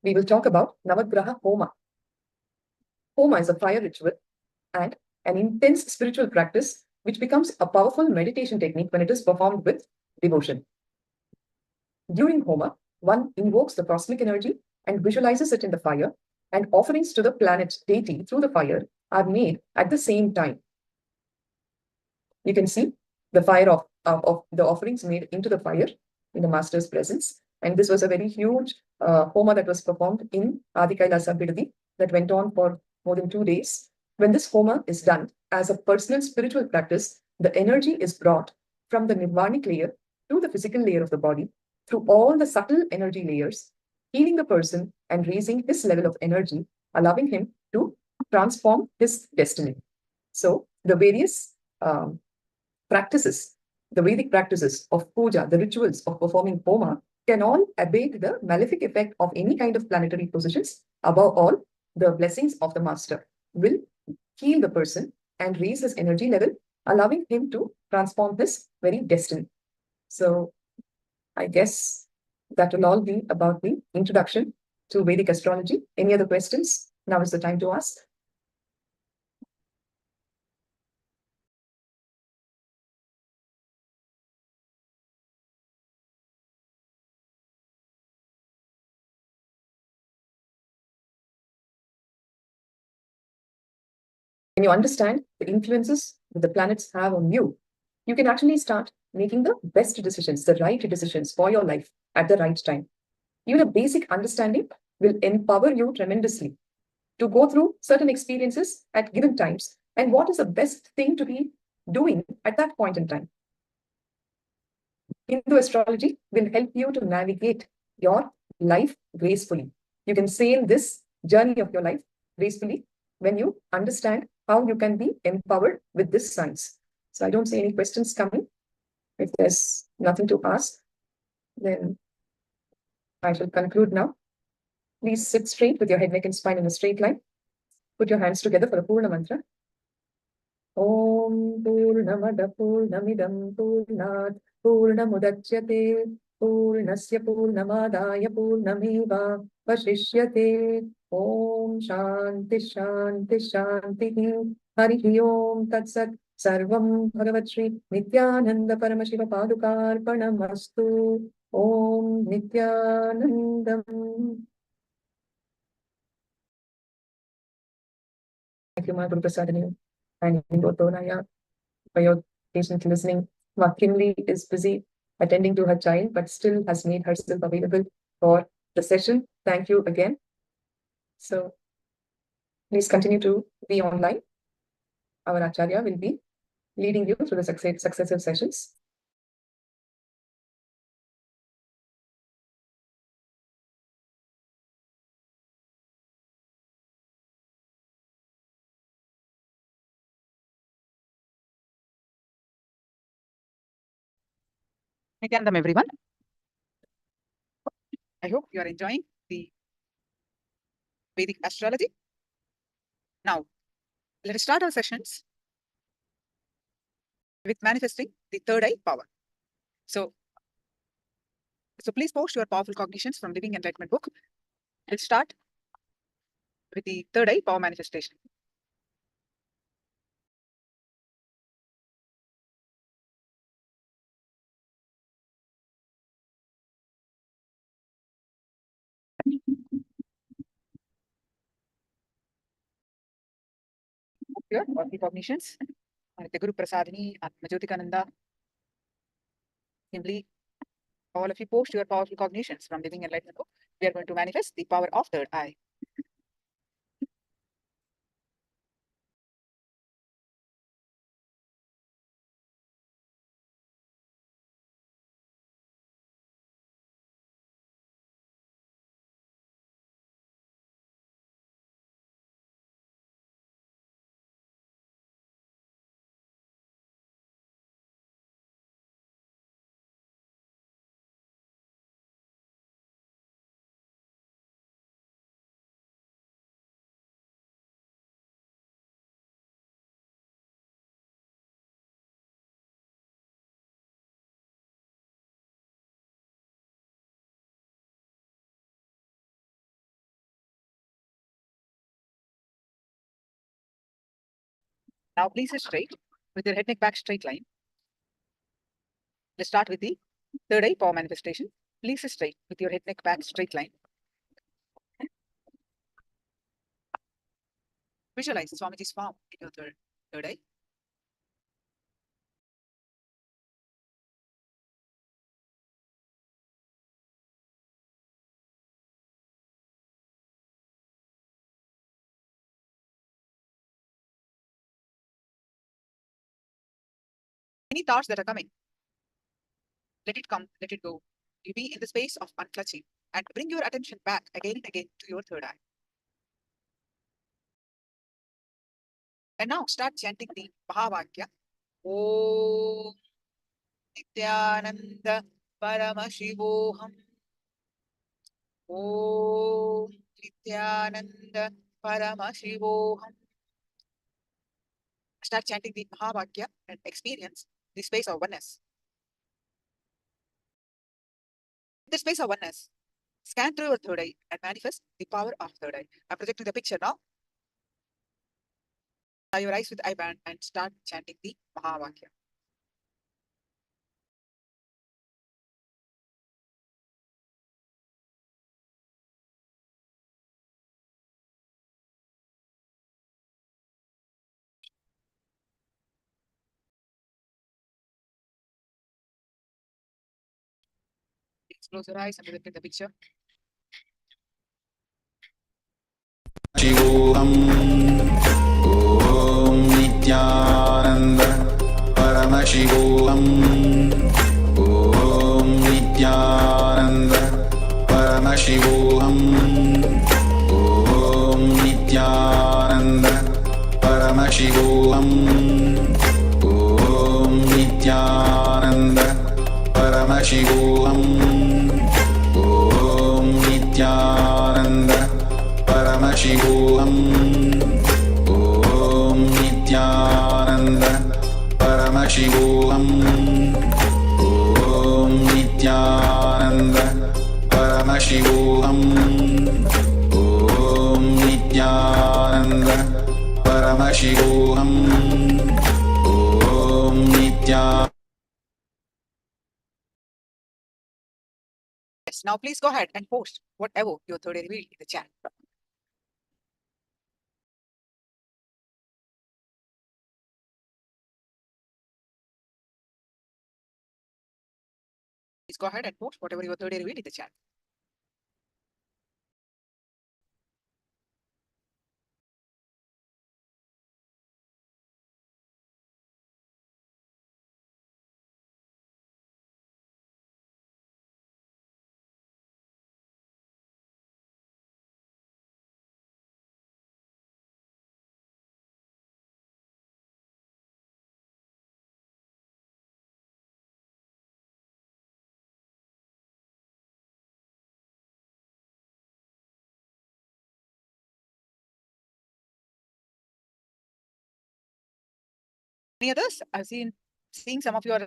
we will talk about Navagraha Homa. Homa is a fire ritual and an intense spiritual practice which becomes a powerful meditation technique when it is performed with devotion. During Homa, one invokes the cosmic energy and visualizes it in the fire, and offerings to the planet deity through the fire are made at the same time. You can see the fire of the offerings made into the fire in the master's presence. And this was a very huge homa that was performed in Adi Kailasa Bidadi that went on for more than 2 days. When this homa is done as a personal spiritual practice, the energy is brought from the nirvanic layer to the physical layer of the body through all the subtle energy layers, healing the person and raising his level of energy, allowing him to transform his destiny. So the various practices, the Vedic practices of puja, the rituals of performing homa, can all abate the malefic effect of any kind of planetary positions. Above all, the blessings of the master will heal the person and raise his energy level, allowing him to transform his very destiny. So I guess that will all be about the introduction to Vedic astrology. Any other questions? Now is the time to ask. When you understand the influences that the planets have on you, you can actually start making the best decisions, the right decisions for your life at the right time. Even a basic understanding will empower you tremendously to go through certain experiences at given times and what is the best thing to be doing at that point in time. Hindu astrology will help you to navigate your life gracefully. You can sail this journey of your life gracefully when you understand how you can be empowered with this science. So I don't see any questions coming. If there's nothing to ask, then I shall conclude now. Please sit straight with your head, neck, and spine in a straight line. Put your hands together for a Purna mantra. Om Purnamada Purnamidam Purnat Purnamudachyate Purnasya Purnamadaya Purnameva Vashishyate. Om Shanti Shanti Shanti Harihi Om Tatsat Sarvam Bhagavat Shri Nithyananda Paramashiva Padukarpanamastu. Om Nithyanandam. Thank you, Ma Guru Prasadani and Indotonaya, for your patient listening. Ma Kinley is busy attending to her child, but still has made herself available for the session. Thank you again. So please continue to be online. Our Acharya will be leading you through the successive sessions. Nithyanandam, everyone. I hope you are enjoying the Vedic astrology. Now, let us start our sessions with manifesting the third eye power. So please post your powerful cognitions from Living Enlightenment book. Let's start with the third eye power manifestation. Your powerful cognitions. The Guru Prasadini, Jyotish, simply all of you post your powerful cognitions from Living Enlightenment book. We are going to manifest the power of third eye. Now, please sit straight with your head, neck, back straight line. Let's start with the third eye power manifestation. Please sit straight with your head, neck, back straight line. Visualize Swamiji's palm in your third eye. any thoughts that are coming, let it come, let it go. You be in the space of unclutching and bring your attention back again and again to your third eye. And now start chanting the Mahavakya. Om Nithyananda Paramashivoham. Om Nithyananda Paramashivoham. Start chanting the Mahavakya and experience the space of oneness. The space of oneness. Scan through your third eye and manifest the power of third eye. I'm projecting the picture now. Tie your eyes with eye band and start chanting the Mahavakya. Please close your eyes and look at the picture. शिवोऽहम् ॐ नित्यानन्द परमशिवोऽहम् ॐ नित्यानन्द परमशिवोऽहम् ॐ नित्यानन्द परमशिवोऽहम् ॐ नित्यानन्द परमशिवोऽहम् ॐ Nityanand Paramashivoham Om Nithyananda Paramashivoham Om Nithyananda Paramashivoham Om Nithyananda Paramashivoham Om Nithyananda. Yes, now please go ahead and post whatever your third eye revealed in the chat. Please go ahead and post whatever your third eye revealed in the chat. Any others? I've seeing some of your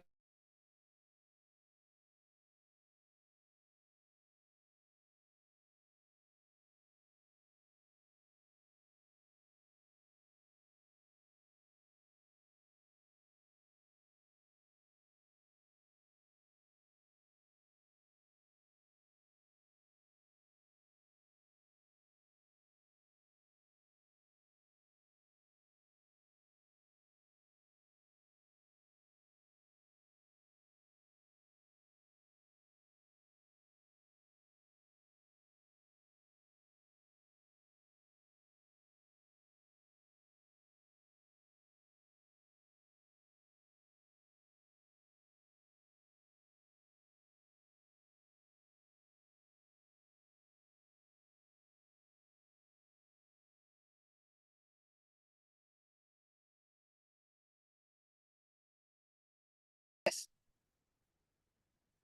yes.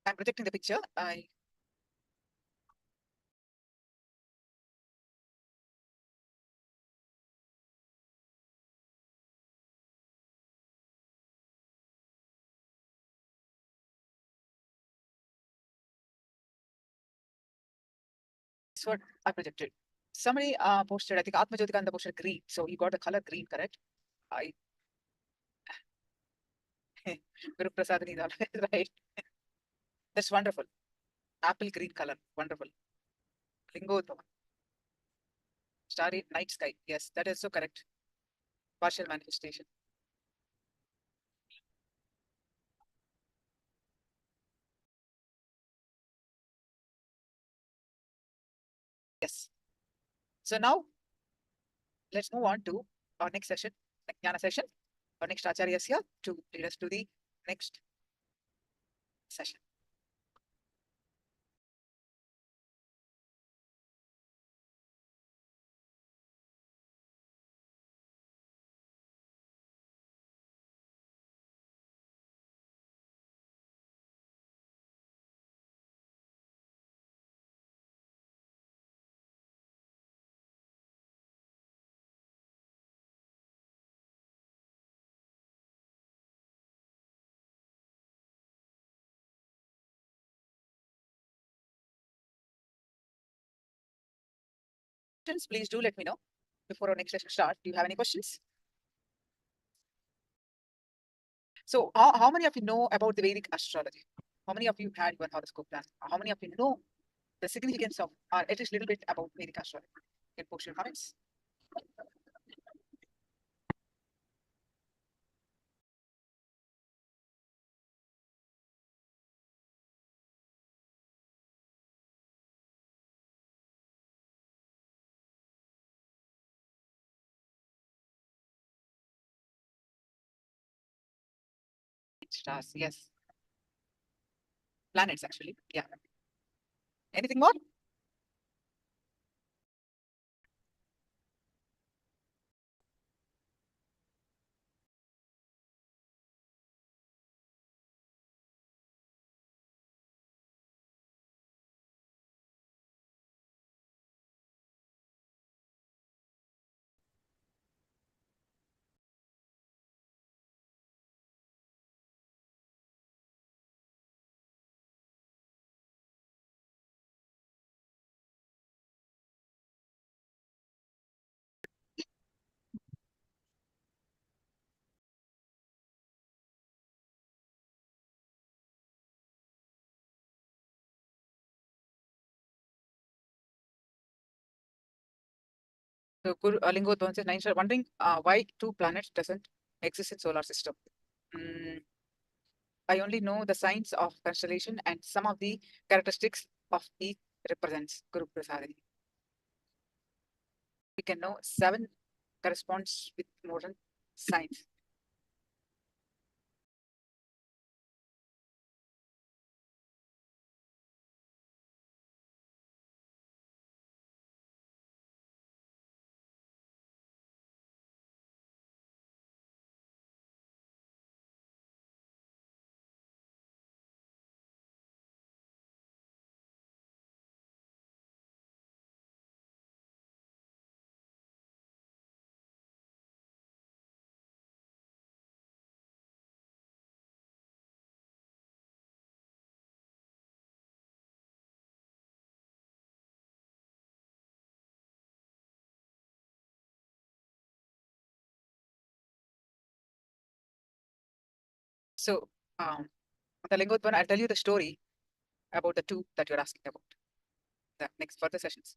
I'm projecting the picture. That's what I projected. Somebody posted, I think Atma Jyotikanda posted green. So you got the color green, correct? I Guru Prasadani is always right. That's wonderful. Apple green color. Wonderful. Lingottama. Starry night sky. Yes, that is so correct. Partial manifestation. Yes. So now let's move on to our next session, Jnana session. Our next Acharya is here to lead us to the next session. Please do let me know before our next session starts. Do you have any questions? So how many of you know about the Vedic astrology? How many of you had your horoscope plan? How many of you know the significance of, or at least a little bit about Vedic astrology? You can post your comments. Stars, yes. Planets, actually. Yeah. Anything more? So Guru Lingodwan says, nine star, wondering why two planets doesn't exist in solar system. I only know the signs of constellation and some of the characteristics of each represents Guru Prasadini. We can know 7 corresponds with modern science. So the Lingodwan, I'll tell you the story about the two that you're asking about. The next further sessions.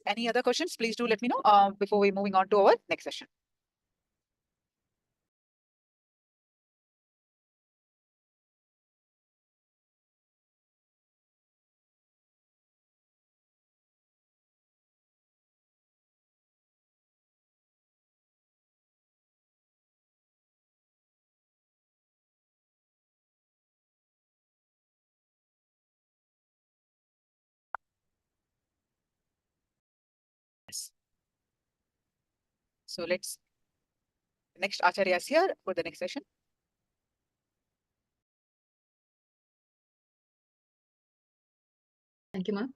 Any other questions? Please do let me know before we moving on to our next session. Yes. So let's, next Acharya is here for the next session. Thank you, ma'am.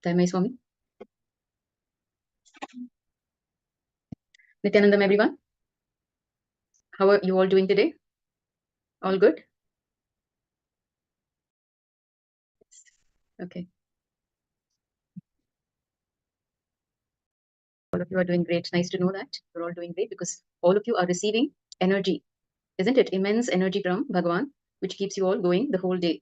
Dharma Swami. Nithyananda, everyone. How are you all doing today? All good? Okay. All of you are doing great. Nice to know that you're all doing great because all of you are receiving energy, isn't it? Immense energy from Bhagavan, which keeps you all going the whole day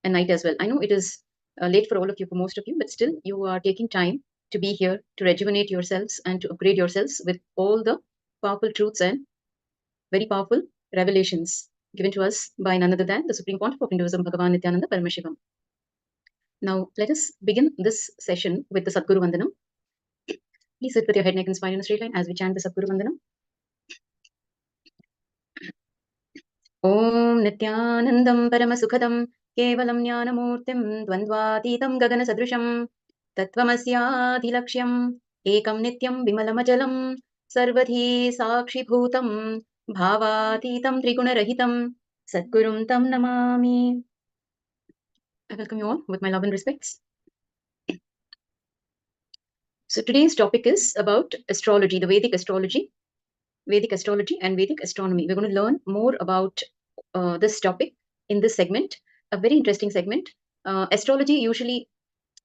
and night as well. I know it is late for all of you, for most of you, but still you are taking time to be here, to rejuvenate yourselves and to upgrade yourselves with all the powerful truths and very powerful revelations given to us by none other than the Supreme Pontiff of Hinduism, Bhagavan Nithyananda Paramashivoham. Now, let us begin this session with the Sadguru Vandanam. Please sit with your head, neck, and spine in a straight line as we chant the Sadguru Vandanam. Om Nithyanandam Paramasukhadam Kevalam Jnanamurtim Dvandvatītam Gagana-sadrusham Tattvamasyādhilakṣyam Ekam Nityam Vimalamajalam Sarvadhi Sakshibhutam Bhavatītam Triguna-rahitam Sadgurum Tam Namami. I welcome you all with my love and respects. So today's topic is about astrology, the Vedic astrology and Vedic astronomy. We're going to learn more about this topic in this segment, a very interesting segment. Astrology usually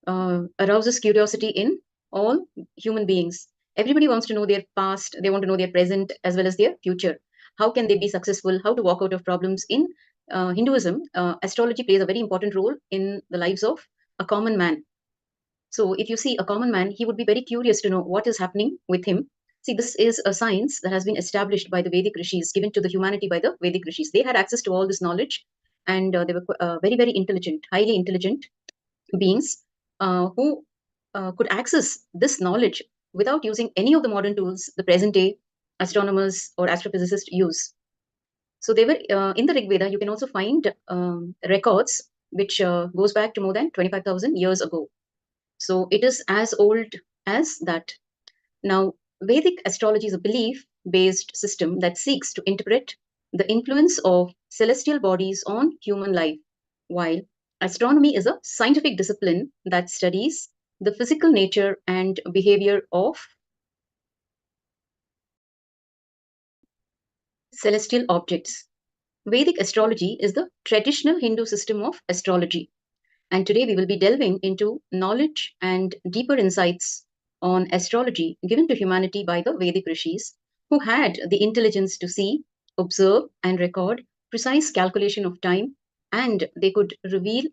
arouses curiosity in all human beings. Everybody wants to know their past, they want to know their present as well as their future. How can they be successful? How to walk out of problems? In Hinduism, astrology plays a very important role in the lives of a common man. So if you see a common man, he would be very curious to know what is happening with him. See, this is a science that has been established by the Vedic rishis, given to the humanity by the Vedic rishis. They had access to all this knowledge, and they were very, very intelligent, highly intelligent beings who could access this knowledge without using any of the modern tools the present day astronomers or astrophysicists use. So they were in the Rig Veda. You can also find records which goes back to more than 25,000 years ago. So it is as old as that. Now, Vedic astrology is a belief-based system that seeks to interpret the influence of celestial bodies on human life, while astronomy is a scientific discipline that studies the physical nature and behavior of celestial objects. Vedic astrology is the traditional Hindu system of astrology. And today we will be delving into knowledge and deeper insights on astrology given to humanity by the Vedic rishis, who had the intelligence to see, observe, and record precise calculation of time, and they could reveal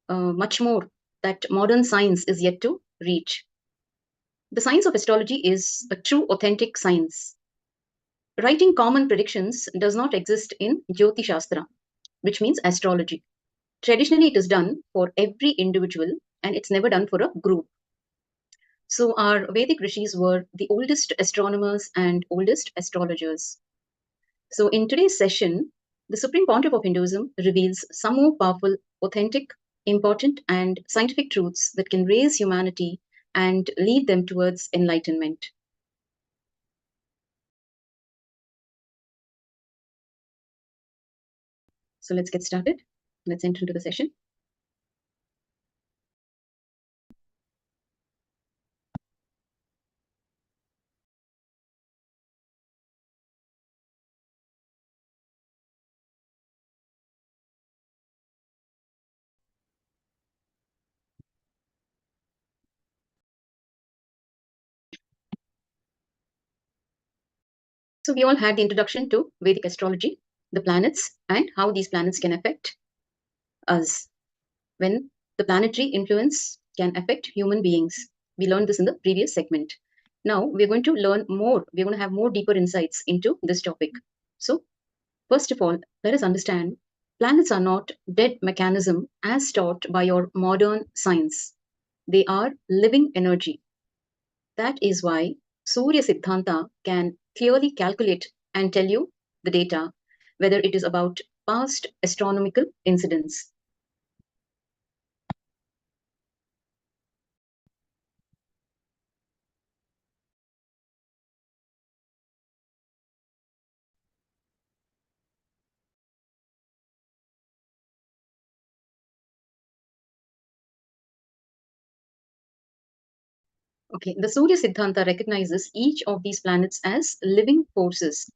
much more that modern science is yet to reach. The science of astrology is a true, authentic science. Writing common predictions does not exist in Jyotish, which means astrology. Traditionally, it is done for every individual and it's never done for a group. So our Vedic rishis were the oldest astronomers and oldest astrologers. So in today's session, the Supreme Pontiff of Hinduism reveals some more powerful, authentic, important, and scientific truths that can raise humanity and lead them towards enlightenment. So let's get started. Let's enter into the session. So we all had the introduction to Vedic astrology, the planets, and how these planets can affect us. When the planetary influence can affect human beings. We learned this in the previous segment. Now we're going to learn more. We're going to have more deeper insights into this topic. So first of all, let us understand planets are not dead mechanism as taught by your modern science. They are living energy. That is why Surya Siddhanta can clearly calculate and tell you the data, whether it is about past astronomical incidents. Okay, the Surya Siddhanta recognizes each of these planets as living forces.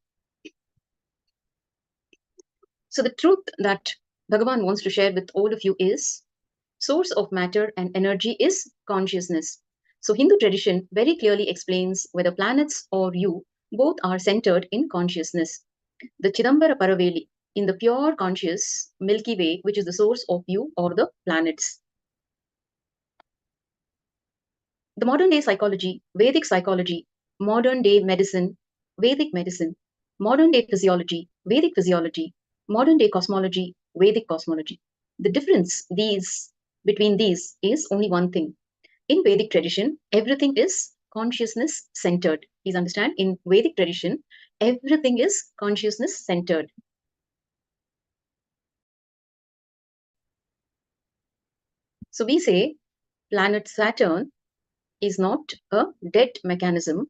So the truth that Bhagavan wants to share with all of you is source of matter and energy is consciousness. So Hindu tradition very clearly explains whether planets or you both are centered in consciousness. The Chidambara Paraveli, in the pure conscious Milky Way, which is the source of you or the planets. The modern day psychology, Vedic psychology, modern day medicine, Vedic medicine, modern day physiology, Vedic physiology, modern day cosmology, Vedic cosmology. The difference between these is only one thing. In Vedic tradition, everything is consciousness centered. Please understand, in Vedic tradition, everything is consciousness centered. So we say planet Saturn is not a dead mechanism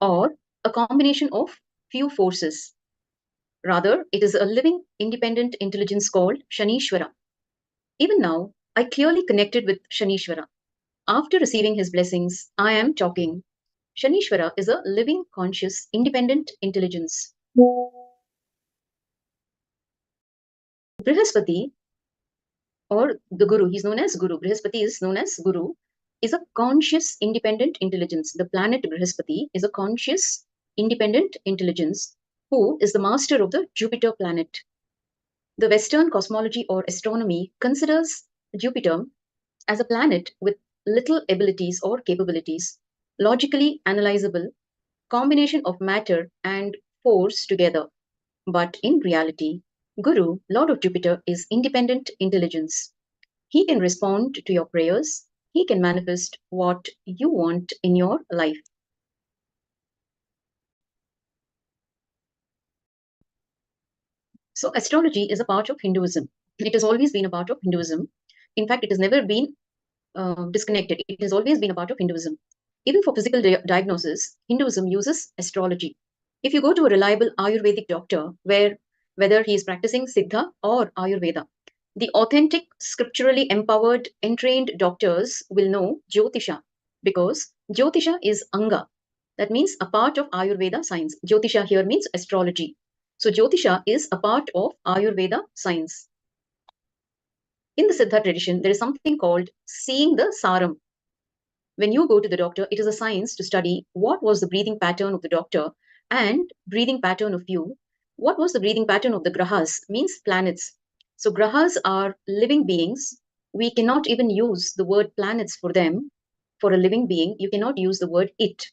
or a combination of few forces. Rather, it is a living, independent intelligence called Shanishwara. Even now, I clearly connected with Shanishwara. After receiving his blessings, I am talking. Shanishwara is a living, conscious, independent intelligence. Brihaspati, or the Guru, he's known as Guru. Brihaspati is known as Guru, is a conscious, independent intelligence. The planet Brihaspati is a conscious, independent intelligence who is the master of the Jupiter planet. The Western cosmology or astronomy considers Jupiter as a planet with little abilities or capabilities, logically analyzable, combination of matter and force together. But in reality, Guru, Lord of Jupiter, is independent intelligence. He can respond to your prayers. He can manifest what you want in your life. So astrology is a part of Hinduism. It has always been a part of Hinduism. In fact, it has never been disconnected. It has always been a part of Hinduism. Even for physical diagnosis, Hinduism uses astrology. If you go to a reliable Ayurvedic doctor, whether he is practicing Siddha or Ayurveda, the authentic, scripturally empowered, entrained doctors will know Jyotisha, because Jyotisha is Anga. That means a part of Ayurveda science. Jyotisha here means astrology. So Jyotisha is a part of Ayurveda science. In the Siddha tradition, there is something called seeing the saram. When you go to the doctor, it is a science to study what was the breathing pattern of the doctor and breathing pattern of you. What was the breathing pattern of the grahas, means planets. So grahas are living beings. We cannot even use the word planets for them. For a living being, you cannot use the word it.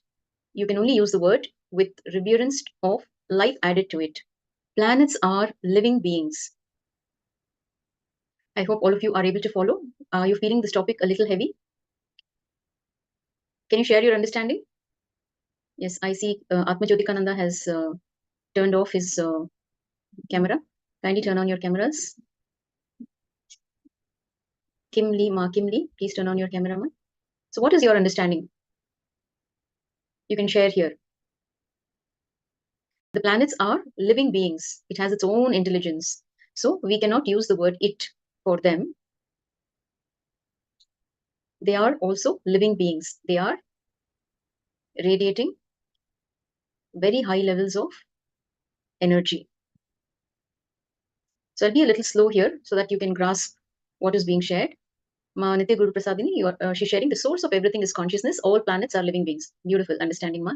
You can only use the word with reverence of life added to it. Planets are living beings. I hope all of you are able to follow. Are you feeling this topic a little heavy? Can you share your understanding? Yes, I see Atmajyotikananda has turned off his camera. Kindly turn on your cameras. Kimli, Ma Kimli, please turn on your camera, Ma. So what is your understanding? You can share here. The planets are living beings. It has its own intelligence. So we cannot use the word it for them. They are also living beings. They are radiating very high levels of energy. So I'll be a little slow here so that you can grasp what is being shared. Ma Nitya Guru Prasadini, she's sharing the source of everything is consciousness. All planets are living beings. Beautiful understanding, Ma.